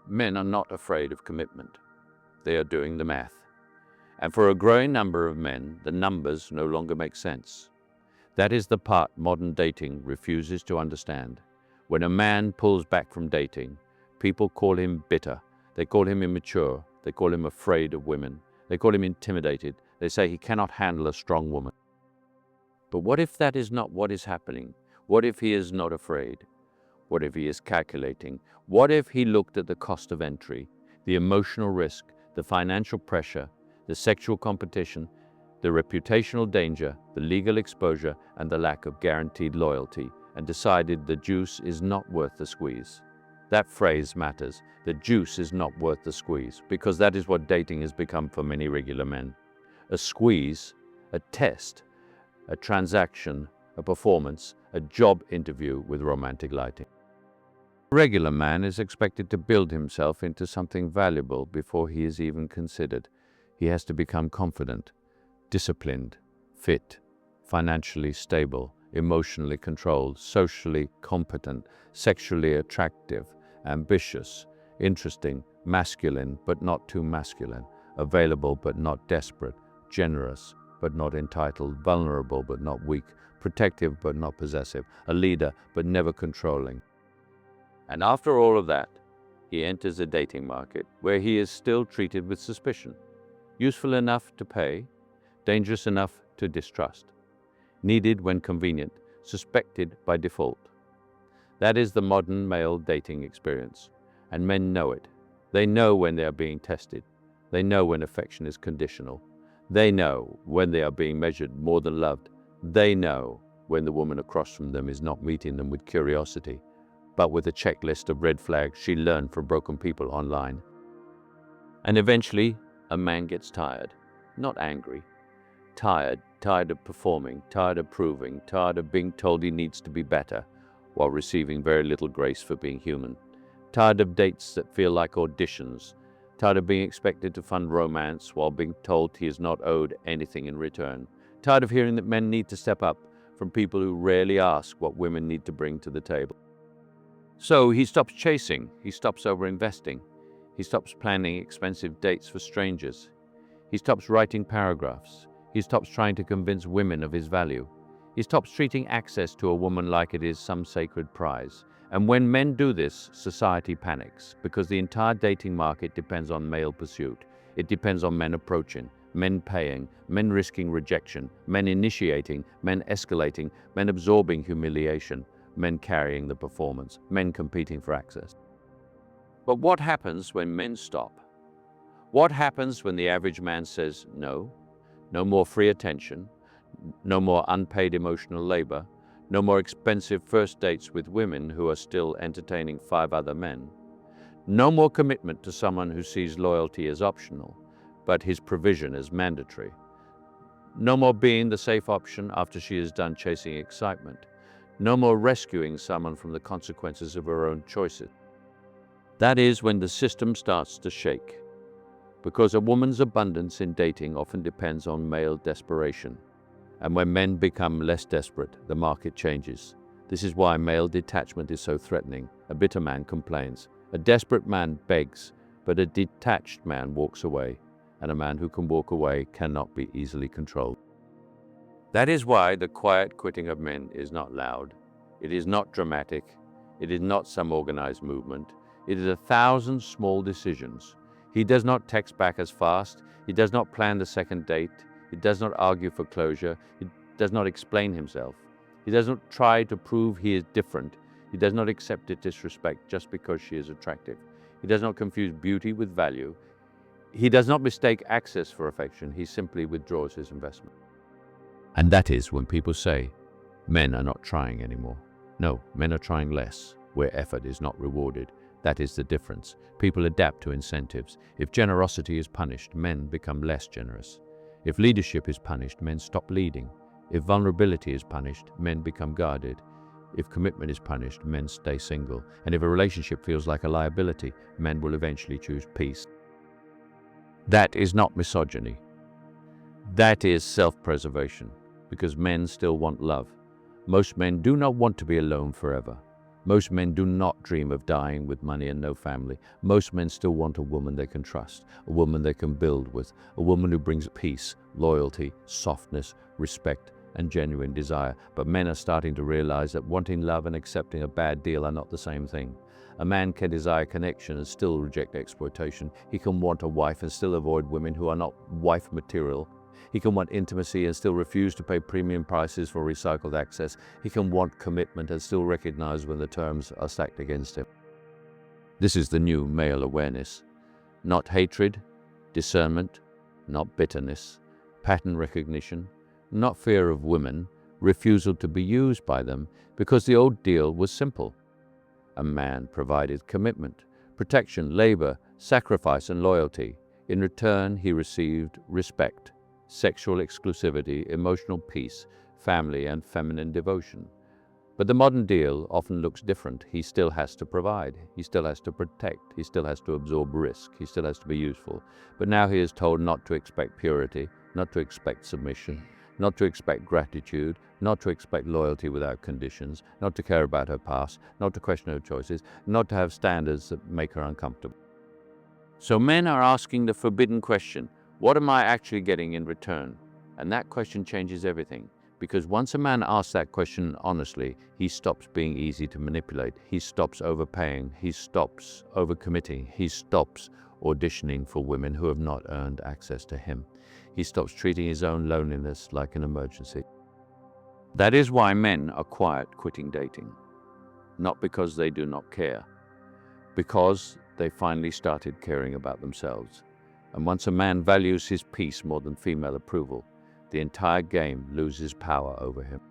Men are not afraid of commitment. They are doing the math. And for a growing number of men, the numbers no longer make sense. That is the part modern dating refuses to understand. When a man pulls back from dating, people call him bitter. They call him immature. They call him afraid of women. They call him intimidated. They say he cannot handle a strong woman. But what if that is not what is happening? What if he is not afraid? What if he is calculating? What if he looked at the cost of entry, the emotional risk, the financial pressure, the sexual competition, the reputational danger, the legal exposure, and the lack of guaranteed loyalty, and decided the juice is not worth the squeeze? That phrase matters. The juice is not worth the squeeze, because that is what dating has become for many regular men. A squeeze, a test, a transaction, a performance, a job interview with romantic lighting. A regular man is expected to build himself into something valuable before he is even considered. He has to become confident, disciplined, fit, financially stable, emotionally controlled, socially competent, sexually attractive, ambitious, interesting, masculine but not too masculine, available but not desperate, generous but not entitled, vulnerable but not weak, protective but not possessive, a leader but never controlling. And after all of that, he enters a dating market where he is still treated with suspicion, useful enough to pay, dangerous enough to distrust, needed when convenient, suspected by default. That is the modern male dating experience, and men know it. They know when they are being tested. They know when affection is conditional. They know when they are being measured more than loved. They know when the woman across from them is not meeting them with curiosity, but with a checklist of red flags she learned from broken people online. And eventually, a man gets tired, not angry, tired of performing, tired of proving, tired of being told he needs to be better while receiving very little grace for being human, tired of dates that feel like auditions, tired of being expected to fund romance while being told he is not owed anything in return, tired of hearing that men need to step up from people who rarely ask what women need to bring to the table. So he stops chasing, he stops overinvesting, he stops planning expensive dates for strangers, he stops writing paragraphs, he stops trying to convince women of his value, he stops treating access to a woman like it is some sacred prize. And when men do this, society panics, because the entire dating market depends on male pursuit. It depends on men approaching, men paying, men risking rejection, men initiating, men escalating, men absorbing humiliation, men carrying the performance, men competing for access. But what happens when men stop? What happens when the average man says no? No more free attention, no more unpaid emotional labor, no more expensive first dates with women who are still entertaining 5 other men. No more commitment to someone who sees loyalty as optional, but his provision as mandatory. No more being the safe option after she is done chasing excitement. No more rescuing someone from the consequences of her own choices. That is when the system starts to shake, because a woman's abundance in dating often depends on male desperation. And when men become less desperate, the market changes. This is why male detachment is so threatening. A bitter man complains. A desperate man begs, but a detached man walks away. And a man who can walk away cannot be easily controlled. That is why the quiet quitting of men is not loud. It is not dramatic. It is not some organized movement. It is 1,000 small decisions. He does not text back as fast. He does not plan the second date. He does not argue for closure. He does not explain himself. He does not try to prove he is different. He does not accept disrespect just because she is attractive. He does not confuse beauty with value. He does not mistake access for affection. He simply withdraws his investment. And that is when people say, men are not trying anymore. No, men are trying less, where effort is not rewarded. That is the difference. People adapt to incentives. If generosity is punished, men become less generous. If leadership is punished, men stop leading. If vulnerability is punished, men become guarded. If commitment is punished, men stay single. And if a relationship feels like a liability, men will eventually choose peace. That is not misogyny. That is self-preservation, because men still want love. Most men do not want to be alone forever. Most men do not dream of dying with money and no family. Most men still want a woman they can trust, a woman they can build with, a woman who brings peace, loyalty, softness, respect, and genuine desire. But men are starting to realize that wanting love and accepting a bad deal are not the same thing. A man can desire connection and still reject exploitation. He can want a wife and still avoid women who are not wife material. He can want intimacy and still refuse to pay premium prices for recycled access. He can want commitment and still recognize when the terms are stacked against him. This is the new male awareness. Not hatred, discernment, not bitterness, pattern recognition, not fear of women, refusal to be used by them, because the old deal was simple. A man provided commitment, protection, labor, sacrifice, and loyalty. In return, he received respect, sexual exclusivity, emotional peace, family, and feminine devotion. But the modern deal often looks different. He still has to provide, he still has to protect, he still has to absorb risk, he still has to be useful. But now he is told not to expect purity, not to expect submission, not to expect gratitude, not to expect loyalty without conditions, not to care about her past, not to question her choices, not to have standards that make her uncomfortable. So men are asking the forbidden question, what am I actually getting in return? And that question changes everything. Because once a man asks that question honestly, he stops being easy to manipulate. He stops overpaying. He stops overcommitting. He stops auditioning for women who have not earned access to him. He stops treating his own loneliness like an emergency. That is why men are quiet quitting dating. Not because they do not care, because they finally started caring about themselves. And once a man values his peace more than female approval, the entire game loses power over him.